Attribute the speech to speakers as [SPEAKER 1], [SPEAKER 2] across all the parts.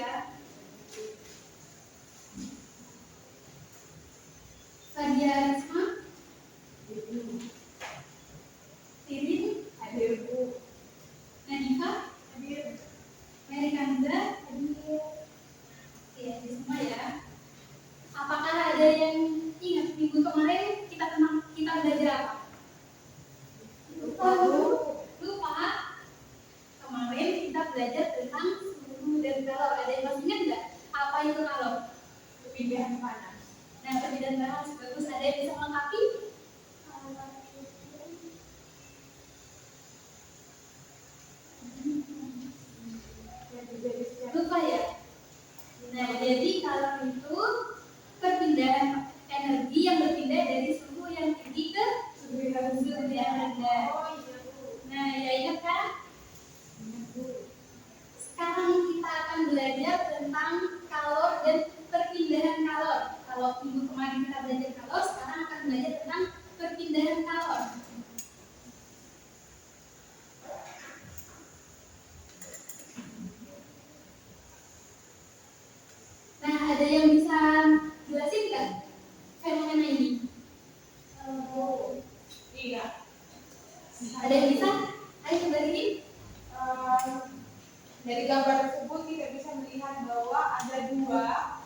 [SPEAKER 1] ya. Fadia Risma, Tirin, hadir Bu. Nadifa, hadir. Mary Kanza, hadir. Oke, hadir semua ya. Apakah ada yang ingat minggu kemarin kita belajar apa? Lupa. Kemarin kita belajar tentang suhu dan kalor. Ada yang masih ingat nggak? Apa itu kalor? Perpindahan panas. Nah, perpindahan panas bagus. Ada yang bisa melengkapi? Lupa ya. Nah, jadi kalor itu perpindahan energi yang berpindah dari suhu yang tinggi ke suhu yang rendah. Nah, ya ingat kan? Sekarang kita akan belajar tentang kalor dan perpindahan kalor. Kalau minggu kemarin kita belajar kalor, sekarang akan belajar tentang perpindahan kalor. Nah, ada yang bisa jelasin nggak fenomena ini? Iya. Ada yang bisa? Ayo coba ini.
[SPEAKER 2] Dari gambar tersebut kita bisa melihat bahwa ada dua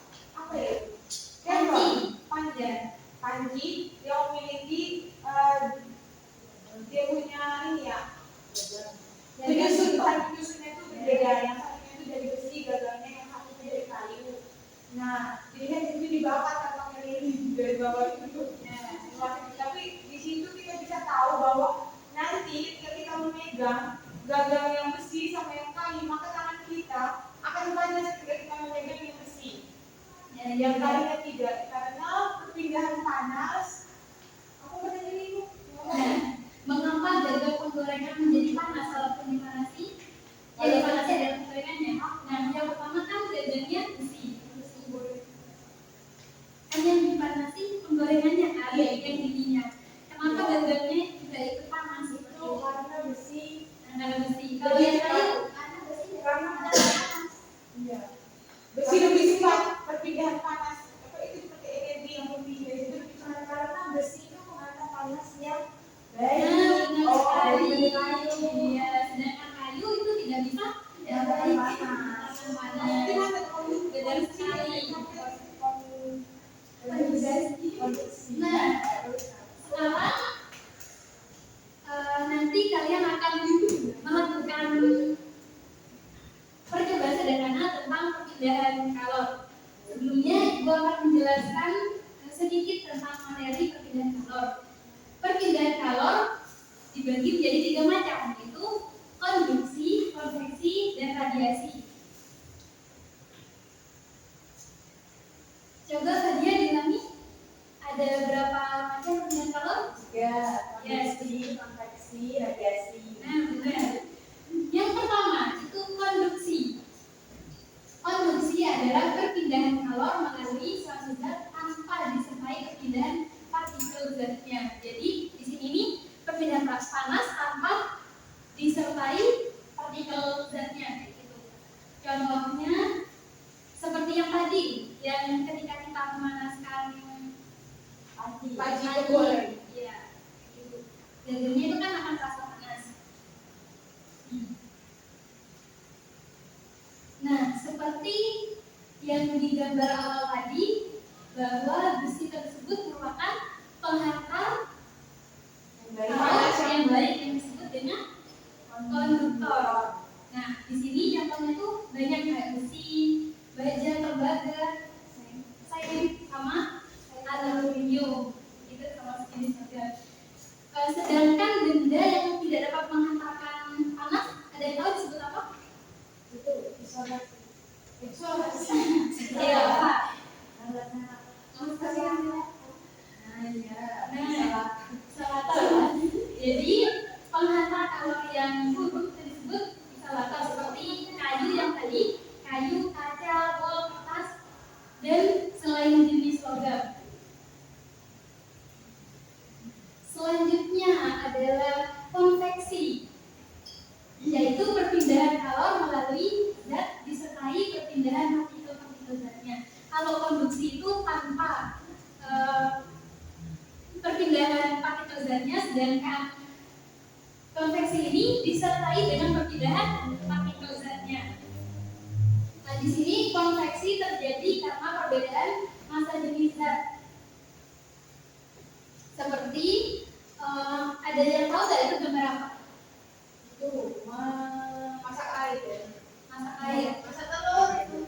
[SPEAKER 2] panci yang memiliki dia punya ini ya. Penyusunnya itu berbeda, yang satunya itu dari besi, gagalnya yang satunya dari kayu. Nah, dilihat di sini dibakar kantongnya ini dari bawah itu. Tapi di situ kita bisa tahu bahwa nanti ketika kita memegang gagal yang besi sama yang kayu, maka tangan kita akan panas ketika kita memegang yang besi. Yang kayunya tidak, karena perpindahan panas. Aku bertanya ini,
[SPEAKER 1] mengapa gagal penggorengan menjadi panas walaupun dipanasi? Jadi panasnya dari penggorengannya. Nah, yang pertama kan gagalnya besi. Yang dipanasi penggorengannya air yang dinginnya. Kenapa gagalnya tidak ikut panas?
[SPEAKER 2] Itu karena besi.
[SPEAKER 1] Kalau yang kayu,
[SPEAKER 2] karena besi panas. Iya. Besi lebih cepat perpindahan panas. Apa itu seperti energi yang berpindah itu karena besi itu menghantar panas yang baik.
[SPEAKER 1] Iya, sedangkan kayu itu tidak bisa panas. Beda sekali. Nah, sekarang nanti kalian akan melakukan percobaan sederhana tentang perpindahan kalor. Sebelumnya, Ibu akan menjelaskan sedikit tentang materi perpindahan kalor. Perpindahan kalor dibagi menjadi 3 macam, yaitu konduksi, konveksi, dan radiasi. Coba saja diulangi, ada berapa macam perpindahan kalor?
[SPEAKER 2] 3, konveksi, radiasi.
[SPEAKER 1] Nah, benar. Yang pertama itu konduksi. Konduksi adalah perpindahan kalor melalui suatu zat tanpa disertai perpindahan partikel zatnya. Jadi di sini nih perpindahan panas tanpa disertai partikel zatnya, kayak gitu. Contohnya seperti yang tadi, yang ketika kita memanaskan
[SPEAKER 2] Panci goreng.
[SPEAKER 1] Iya, gitu. Gagalnya itu kan akan terasa panas. Nah, seperti yang digambar awal tadi, bahwa besi tersebut merupakan penghantar panas yang baik yang disebut dengan konduktor. Nah, di sini contohnya tuh banyak kayak besi, baja, tembaga, sama aluminium, itu sama sejenis juga. Sedangkan benda yang tidak dapat menghantarkan panas, ada yang tahu disebut apa?
[SPEAKER 2] Itu isolasi.
[SPEAKER 1] Iya, Pak. Salah. Jadi penghantar kalor yang buruk disebut isolator, seperti kayu yang tadi, kayu, kaca, bol, kertas, dan selain jenis logam. Selanjutnya adalah konveksi, yaitu perpindahan kalor melalui zat disertai perpindahan perpindahan partikel zatnya. Kalau konduksi itu tanpa perpindahan partikel zatnya, sedangkan konveksi ini disertai dengan perpindahan partikel zatnya. Nah, di sini konveksi terjadi karena perbedaan massa jenis zat. Seperti ada yang tahu nggak itu gambar apa?
[SPEAKER 2] Itu masak air ya.
[SPEAKER 1] Masak air.
[SPEAKER 2] Masak telur itu.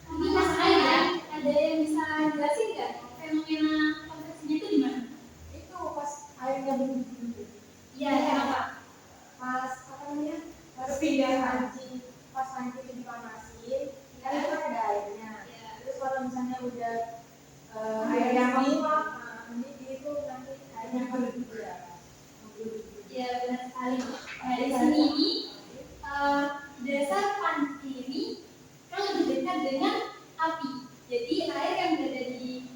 [SPEAKER 1] Ini masak air ya. Ada yang bisa jelasin nggak fenomena konveksinya itu di mana?
[SPEAKER 2] Itu pas airnya mendidih.
[SPEAKER 1] Iya, kenapa?
[SPEAKER 2] Pas apa namanya? Berpindah panci. Pas panci itu dipanasin, kan itu kan ada airnya.
[SPEAKER 1] Ya.
[SPEAKER 2] Terus kalau misalnya udah airnya menguap, mendidih itu nanti airnya menggebu ya.
[SPEAKER 1] Ya, benar sekali. Nah, di sini ini dasar panci ini kan lebih dekat dengan api. Jadi air yang berada di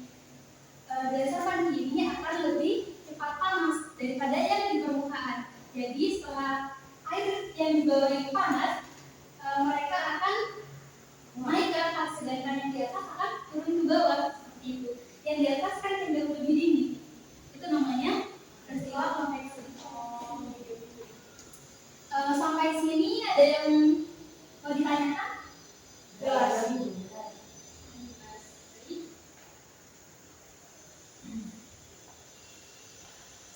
[SPEAKER 1] dasar panci ini akan lebih cepat panas daripada yang di permukaan. Jadi setelah air yang di bawah itu panas, mereka akan naik ke atas, sedangkan yang di atas akan turun ke bawah seperti itu. Yang di atas kan cenderung lebih dingin. Itu namanya peristiwa konveksi. Sampai sini ada yang mau ditanyakan?
[SPEAKER 2] Jelas.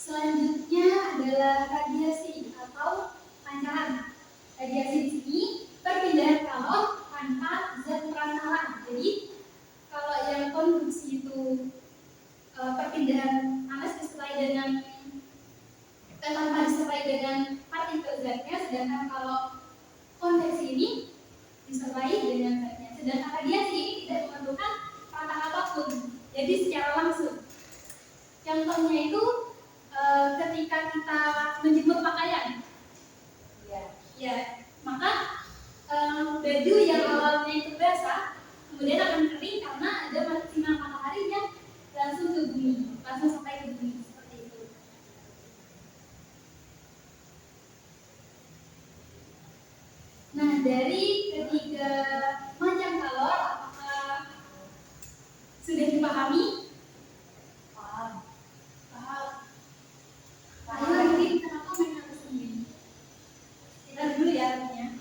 [SPEAKER 1] Selanjutnya adalah radiasi atau pancaran. Radiasi di sini perpindahan kalor tanpa zat perantaraan. Jadi kalau yang konduksi itu perpindahan panas disertai dengan tanpa disertai dengan partikel zatnya, sedangkan kalau konveksi ini disertai dengan zatnya. Sedangkan radiasi ini tidak memerlukan perantara apapun, jadi secara langsung. Contohnya itu ketika kita menjemur pakaian, ya, maka baju yang awalnya itu basah kemudian akan kering karena ada sinar matahari yang langsung ke bumi, langsung sampai ke bumi seperti itu. Nah, dari ketiga macam kalor, apakah sudah dipahami?
[SPEAKER 2] Paham.
[SPEAKER 1] Ayo mungkin kenapa main harus sendiri? Kita dulu ya artinya.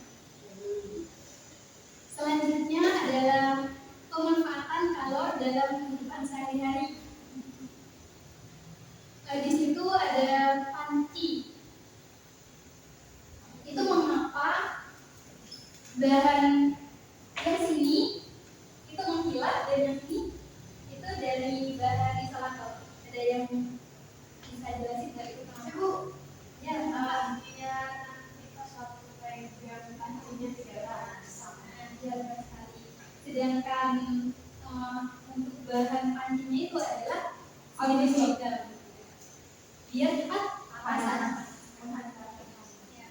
[SPEAKER 1] Selanjutnya adalah pemanfaatan kalor dalam kehidupan sehari-hari. Di situ ada panci. Itu mengapa bahan yang sini itu mengkilat dan yang ini itu dari bahan isolator. Ada yang bisa jelasin nggak itu kenapa?
[SPEAKER 2] Ibu,
[SPEAKER 1] Ya,
[SPEAKER 2] intinya kita suatu biar pancinya tidak panas.
[SPEAKER 1] ya benar sekali. Sedangkan untuk bahan pancinya itu adalah jenis logam. Biar cepat panas. Ya.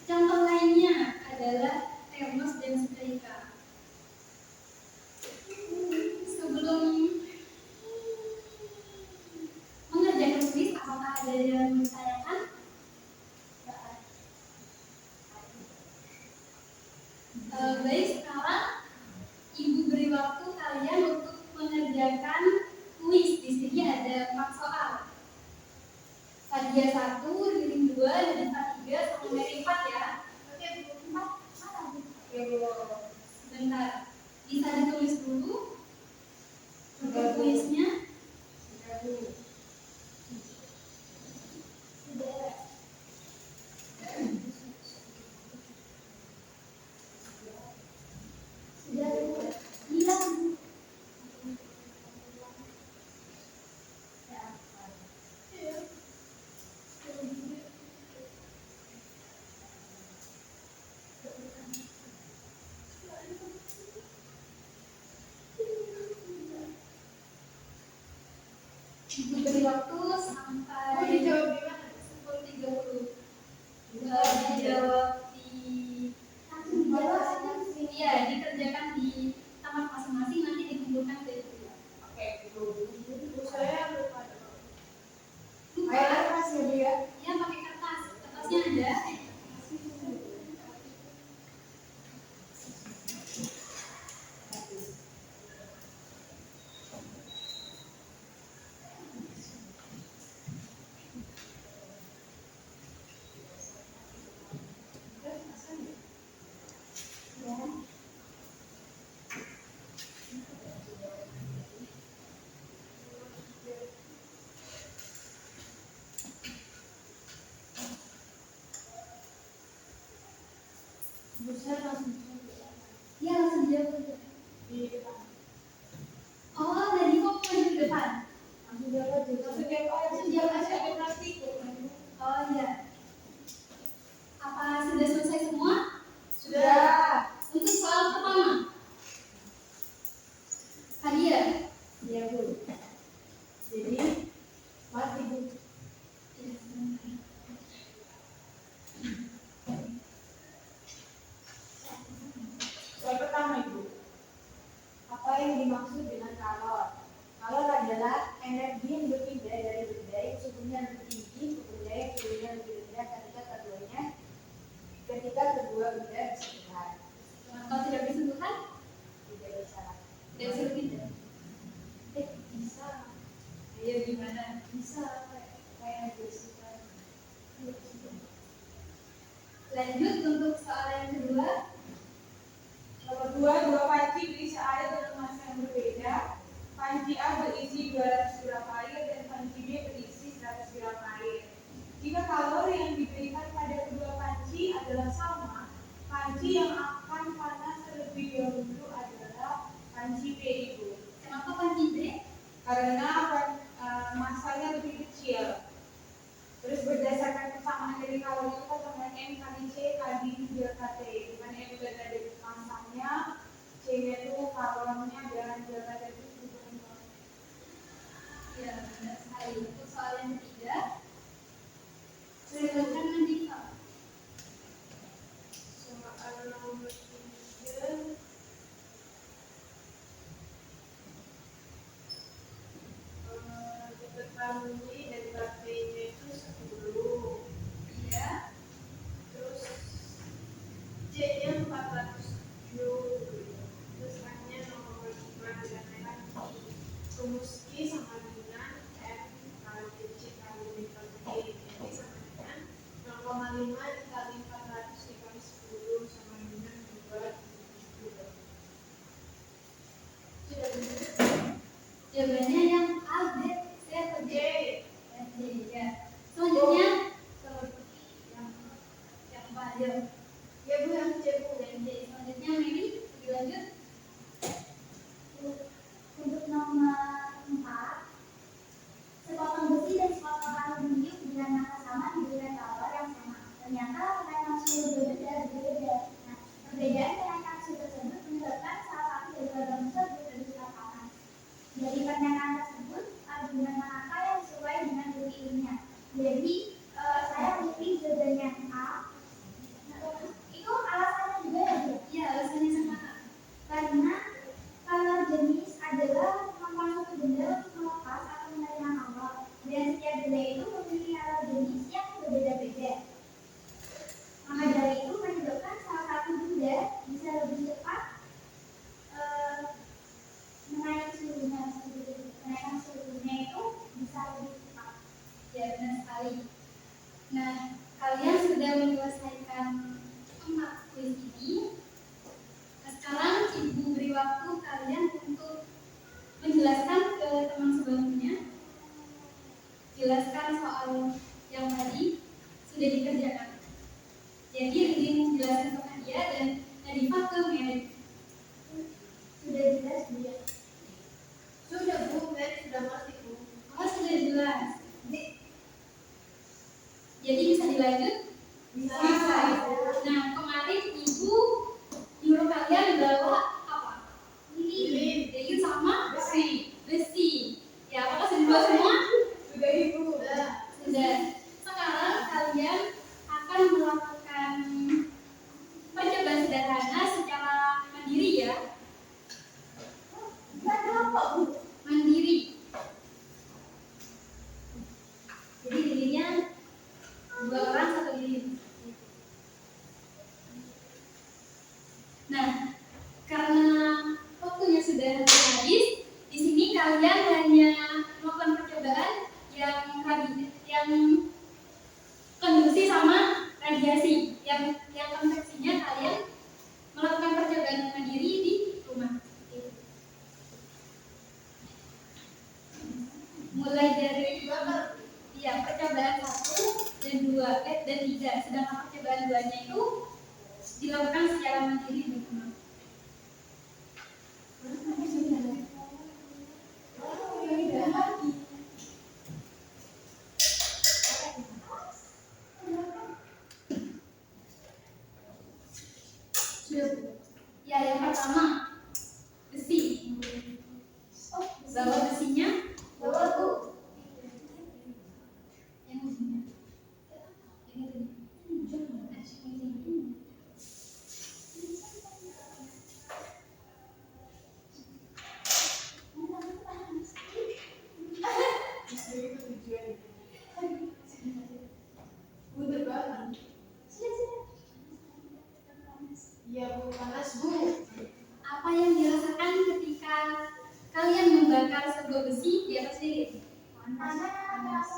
[SPEAKER 1] Contoh lainnya adalah termos dan setrika. Sebelum mengerjakan kuis, apakah ada yang ditanyakan? Baik, sekarang Ibu beri waktu kalian untuk mengerjakan kuis. Di sini ada 4 soal. Tadi 1, Riring 2, dan 3, sama Mary 4 ya. Oke, 4 mana? Oke, sebentar. Bisa ditulis dulu untuk kuisnya. Diberi waktu sampai
[SPEAKER 2] Dijawab di mana?
[SPEAKER 1] 10.30. Dijawab di ya, dikerjakan di tempat masing-masing, nanti dikumpulkan ke itu.
[SPEAKER 2] Oke, itu saya lupa.
[SPEAKER 1] Lupa?
[SPEAKER 2] Ayo kertas ya, Bu ya.
[SPEAKER 1] Ya, pakai kertas. Kertasnya ada.
[SPEAKER 2] di depan.
[SPEAKER 1] Oh, tadi kok maju ke depan?
[SPEAKER 2] Langsung jawab aja.
[SPEAKER 1] Langsung jawab aja.
[SPEAKER 2] Ada praktik.
[SPEAKER 1] Oh iya. Apa sudah selesai semua?
[SPEAKER 2] Sudah.
[SPEAKER 1] Untuk soal pertama. Hadiah.
[SPEAKER 2] Iya, Bu. Jadi, mati, Bu. Soal pertama, Ibu. Apa yang dimaksud dengan kalor? Kalor adalah energi yang berpindah dari benda yang suhunya lebih tinggi ke benda yang suhunya lebih rendah ketika kedua benda bersentuhan.
[SPEAKER 1] Kalau tidak bersentuhan,
[SPEAKER 2] Tidak bisa.
[SPEAKER 1] tidak bisa berpindah.
[SPEAKER 2] Bisa.
[SPEAKER 1] Ayo gimana?
[SPEAKER 2] Bisa kayak bersentuhan.
[SPEAKER 1] Lanjut untuk soal yang kedua.
[SPEAKER 2] Nomor 2, dua panci berisi air dengan massa yang berbeda. Panci A berisi 200 gram air dan panci B berisi 100 gram air. Jika kalori yang diberikan pada kedua panci adalah sama, panci yang akan panas terlebih dahulu adalah panci B, Ibu.
[SPEAKER 1] Kenapa panci B?
[SPEAKER 2] Karena massanya lebih kecil. Terus berdasarkan kesamaan dari kalori itu kan sama M kali C kali 3 KT. Dengan M itu dari masanya, C-nya itu kalorinya dan 3 KT itu juga.
[SPEAKER 1] Ya, benar sekali. Untuk soal yang ketiga, silakan Nadika.
[SPEAKER 2] Soal nomor 3. Diketahui dari KT-nya itu 10.
[SPEAKER 1] Iya.
[SPEAKER 2] Terus C-nya 407. Terus M-nya 0,5 dan lain-lain. Rumus I sama dengan M kali C kali B kali D. Jadi sama dengan 0,5 dikali 400 dikali 10 sama dengan 270. Sudah benar.
[SPEAKER 1] Jawabannya yang A, B, C, atau D? D, ya. Selanjutnya, yang apa aja?
[SPEAKER 2] Ya Bu, yang C Bu.
[SPEAKER 1] Dan D. Selanjutnya, Mary, lebih lanjut.
[SPEAKER 3] Untuk nomor 4, sepotong besi dan sepotong aluminium dengan massa sama diberikan kalor yang sama. Ternyata kenaikan suhu berbeda. Nah, perbedaan kenaikan suhu tersebut menyebabkan salah satu dari kedua unsur bercepat panas. Dari pernyataan tersebut, argumen manakah yang sesuai dengan bukti ilmiah? Jadi, saya pilih jawabannya A. Itu alasannya juga ya, Bu?
[SPEAKER 1] Iya, alasannya sama.
[SPEAKER 3] Karena kalor jenis adalah kemampuan suatu benda untuk melepas atau menerima kalor, dan setiap benda itu memiliki kalor jenis yang berbeda-beda. Maka dari itu menyebabkan salah satu benda bisa lebih cepat menaik suhunya, kenaikan suhunya itu bisa lebih cepat.
[SPEAKER 1] Ya, benar sekali. Nah, kalian sudah menyelesaikan 4 kuis ini. Nah, sekarang Ibu beri waktu kalian untuk menjelaskan ke teman sebelumnya. Jelaskan soal yang tadi sudah dikerjakan. Jadi, Rin menjelaskan ke dia dan Nadifah ke Mary.
[SPEAKER 3] Sudah jelas, Bu, ya?
[SPEAKER 2] Sudah Bu, Mary sudah ngerti Bu.
[SPEAKER 1] Oh, sudah jelas. Jadi bisa dilanjut?
[SPEAKER 2] Bisa.
[SPEAKER 1] Nah, kemarin Ibu nyuruh kalian bawa apa?
[SPEAKER 2] Lilin.
[SPEAKER 1] Lilin sama
[SPEAKER 2] Besi.
[SPEAKER 1] besi. Ya, apakah sudah dibawa semua?
[SPEAKER 2] Sudah Ibu.
[SPEAKER 1] Sudah. Sekarang kalian akan melakukan percobaan sederhana secara mandiri ya.
[SPEAKER 3] Kenapa, Bu?
[SPEAKER 1] Mandiri. Jadi lilinnya 2 orang 1 lilin. Nah, karena waktunya sudah habis, di sini kalian hanya melakukan percobaan yang konduksi sama radiasi. Yang konveksinya kalian melakukan percobaan mandiri di rumah. Mulai dari percobaan 1 dan 2 dan 3. Sedangkan percobaan 2-nya itu dilakukan secara mandiri di rumah. Sudah, Bu. Ya, yang pertama besi. Bawa besinya.
[SPEAKER 3] Bawa Bu.
[SPEAKER 1] Yang besinya. Yang itu.
[SPEAKER 2] Justru itu tujuannya. Bu terbang. Iya Bu, panas Bu.
[SPEAKER 1] Apa yang dirasakan ketika kalian membakar sebuah besi di atas lilin?
[SPEAKER 3] Panas.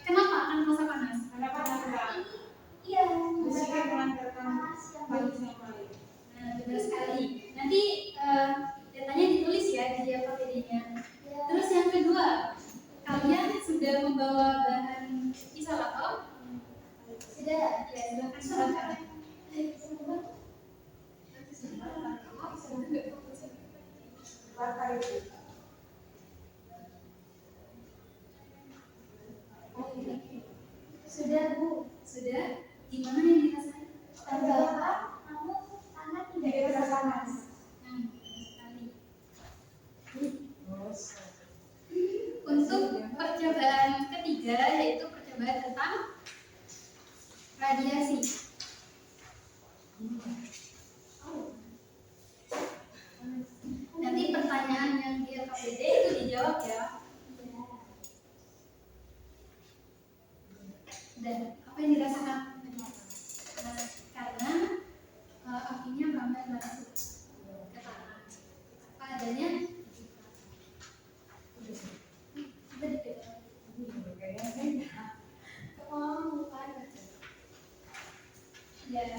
[SPEAKER 1] Kenapa akan merasa panas?
[SPEAKER 2] Karena panas Kak.
[SPEAKER 3] Iya.
[SPEAKER 2] Besi kan mengantarkan
[SPEAKER 3] Panas yang
[SPEAKER 2] panas yang lain.
[SPEAKER 1] Nah, benar sekali. Nanti datanya ditulis ya di APD-nya. Terus yang kedua, kalian sudah membawa bahan isolator?
[SPEAKER 3] Sudah.
[SPEAKER 1] Ya, silakan silakan.
[SPEAKER 2] Bakar itu.
[SPEAKER 3] Sudah Bu.
[SPEAKER 1] Sudah? Gimana yang dirasakan?
[SPEAKER 3] Terbakar, namun tangan tidak terasa panas.
[SPEAKER 1] Nah, benar sekali.
[SPEAKER 2] Terus.
[SPEAKER 1] Untuk percobaan ketiga yaitu percobaan tentang radiasi. Nanti pertanyaan yang di LKPD itu dijawab ya. Dan apa yang dirasakan? Nah, karena apinya ramai masuk ke tanah. Apa adanya? Kita dipegang. Oh, bukan. Ya,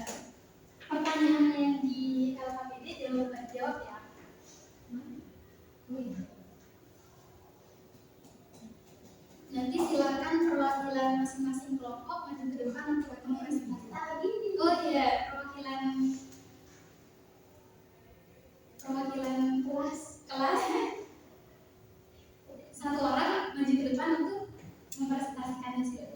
[SPEAKER 1] pertanyaan yang di LKPD jawab ya. Nanti silakan perwakilan masing-masing kelompok maju ke depan untuk presentasi. Oh iya, perwakilan kelas satu orang maju ke depan untuk mempresentasikan hasilnya.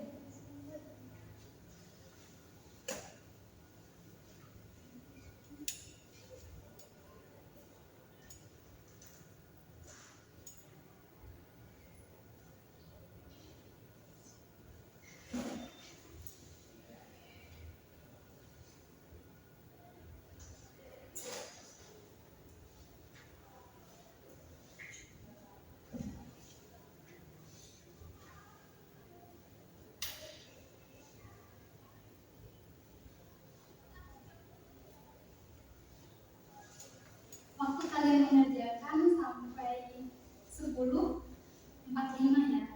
[SPEAKER 1] Waktu kalian mengerjakan sampai 10:45 ya.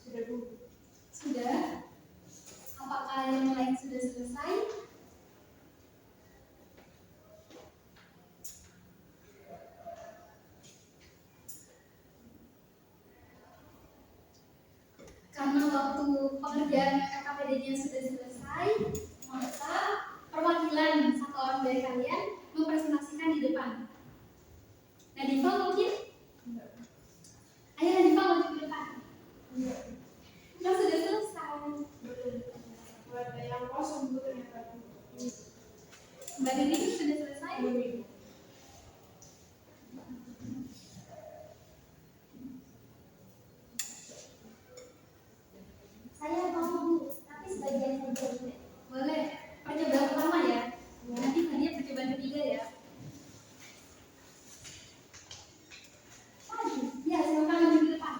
[SPEAKER 2] Sudah Bu.
[SPEAKER 1] Sudah? Apakah yang lain sudah selesai? Karena waktu pekerjaan LKPD-nya sudah selesai, maka perwakilan satu orang dari kalian mempresentasikan di depan. Nadifa mungkin? Ayo Nadifa maju ke depan. Nah, sudah selesai.
[SPEAKER 2] Buat yang kosong Bu ternyata.
[SPEAKER 1] Mbak Dini sudah selesai?
[SPEAKER 2] Belum.
[SPEAKER 3] Saya mau Bu, tapi sebagian saja Bu.
[SPEAKER 1] Boleh. Percobaan pertama ya. Nanti hadiah percobaan ketiga ya. Maju. Ya, silakan maju ke depan.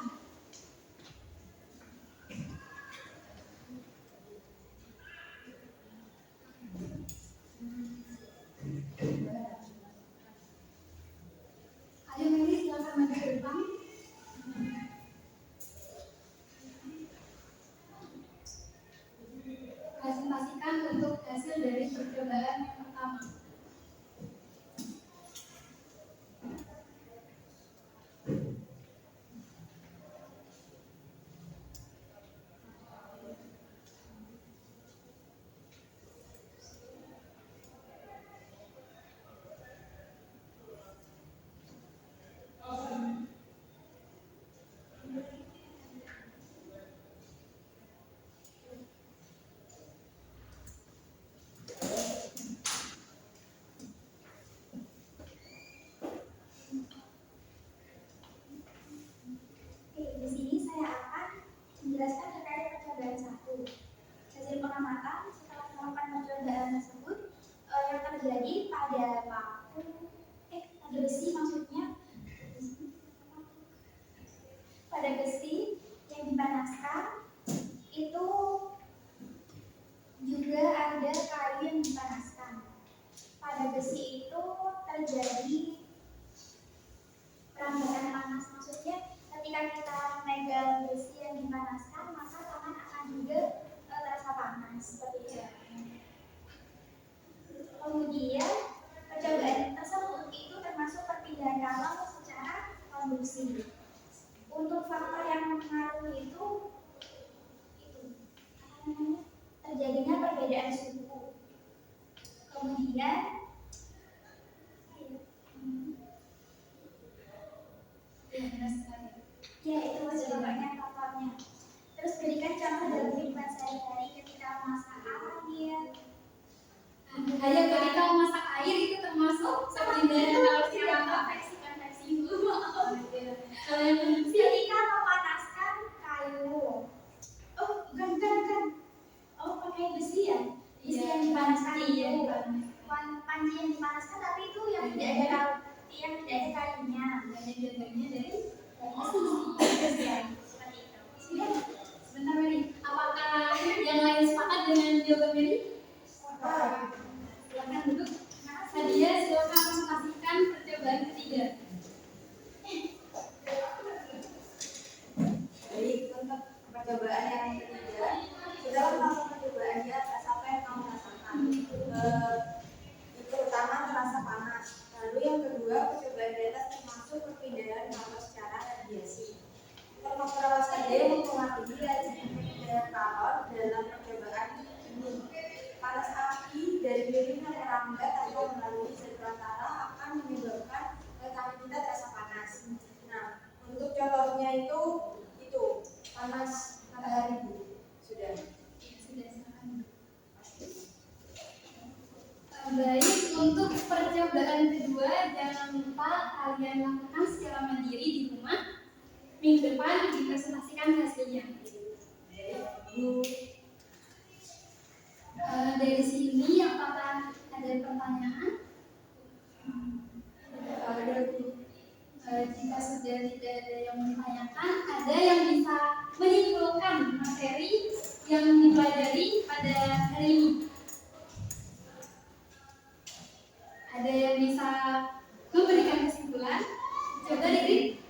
[SPEAKER 3] suhu. Kemudian ya itu sebenarnya contohnya. Terus berikan contoh dalam kehidupan sehari-hari ketika memasak air.
[SPEAKER 1] Kayak ketika memasak air itu termasuk perpindahan kalor secara konveksi dulu. Kalau yang konveksi
[SPEAKER 3] Ketika memanaskan kayu. Oh, bukan. Oh, pakai besi ya? Besi yang dipanaskan
[SPEAKER 1] iya,
[SPEAKER 3] itu. Panci yang dipanaskan tapi itu yang tidak ada kayunya.
[SPEAKER 1] banyak jadinya dari
[SPEAKER 3] Seperti itu.
[SPEAKER 1] sebentar Mary, apakah yang lain sepakat dengan jawaban Mary? Silakan duduk. Nadia, silakan presentasikan percobaan ketiga.
[SPEAKER 2] Baik, untuk percobaan yang ketiga, sudah melakukan percobaan di atas apa yang kamu rasakan. Itu pertama terasa panas. Lalu yang kedua, percobaan di atas termasuk perpindahan kalor secara radiasi. Termometer saja yang mempengaruhi laju perpindahan kalor dalam percobaan ini. Panas api dari lilin yang merambat atau melalui zat perantara akan menyebabkan tangan kita terasa panas. Nah, untuk contohnya itu panas matahari Bu. Sudah
[SPEAKER 1] silakan. Baik, untuk percobaan kedua jangan lupa kalian lakukan secara mandiri di rumah. Minggu depan dipresentasikan hasilnya. Dari sini apakah ada pertanyaan? Jika sudah tidak ada yang ditanyakan, ada yang bisa menyimpulkan materi yang dipelajari pada hari ini. Ada yang bisa memberikan kesimpulan? Coba Dikri.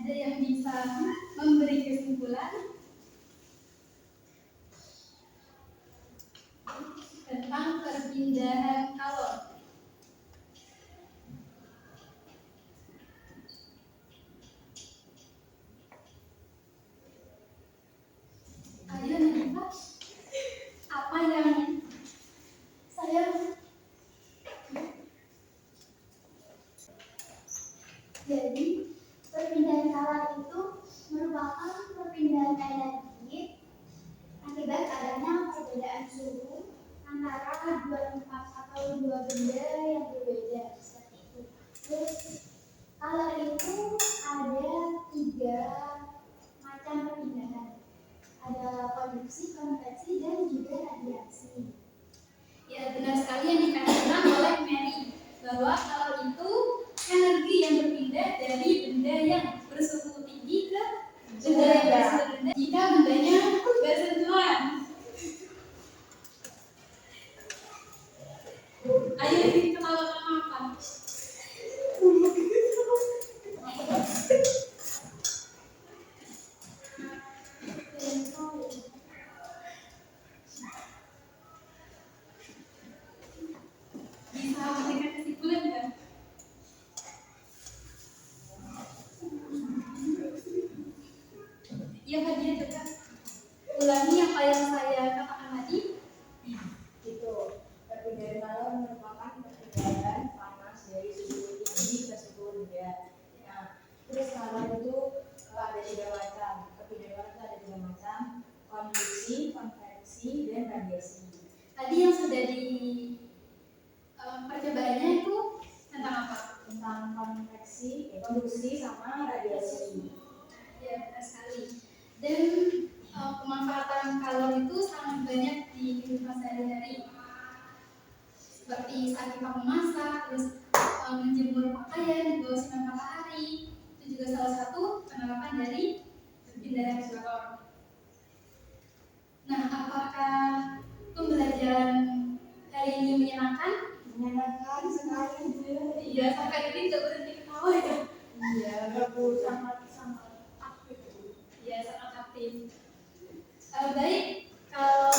[SPEAKER 1] Ada yang bisa memberi kesimpulan tentang perpindahan kalor? Ayo Nanda, apa yang saya
[SPEAKER 3] Jadi, perpindahan kalor itu merupakan perpindahan energi akibat adanya perbedaan suhu antara dua tempat atau dua benda yang berbeda seperti itu. Terus kalor itu ada 3 macam perpindahan. Ada konduksi, konveksi, dan juga radiasi.
[SPEAKER 1] Ya, benar sekali yang dikatakan oleh Mary bahwa kalor itu energi yang berpindah dari benda yang bersuhu tinggi ke benda yang bersuhu rendah jika bendanya bersentuhan. Ayo ketawa-tawa apa? Bisa memberikan kesimpulan nggak? Iya Kak, dia coba ulangi apa yang saya katakan tadi.
[SPEAKER 2] itu perpindahan kalor merupakan perpindahan panas dari suhu tinggi ke suhu rendah. Nah, terus kalor itu ada 3 macam. Perpindahan kalor itu ada 3 macam: konduksi, konveksi, dan radiasi.
[SPEAKER 1] Tadi yang sudah di percobaannya itu tentang apa?
[SPEAKER 2] Tentang konduksi sama radiasi.
[SPEAKER 1] Ya, benar sekali. Dan pemanfaatan kalor itu sangat banyak di kehidupan sehari-hari. Seperti saat kita memasak, terus menjemur pakaian di bawah sinar matahari. Itu juga salah satu penerapan dari perpindahan kalor. Nah, apakah pembelajaran hari ini menyenangkan?
[SPEAKER 2] Menyenangkan sekali Bu.
[SPEAKER 1] Iya, sampai ini tidak berhenti ketawa ya.
[SPEAKER 2] Iya, Bu, sangat aktif.
[SPEAKER 1] Iya, sangat aktif. Baik, kalau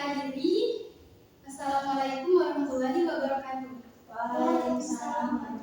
[SPEAKER 1] akhiri. Assalamualaikum warahmatullahi wabarakatuh.
[SPEAKER 3] Waalaikumsalam.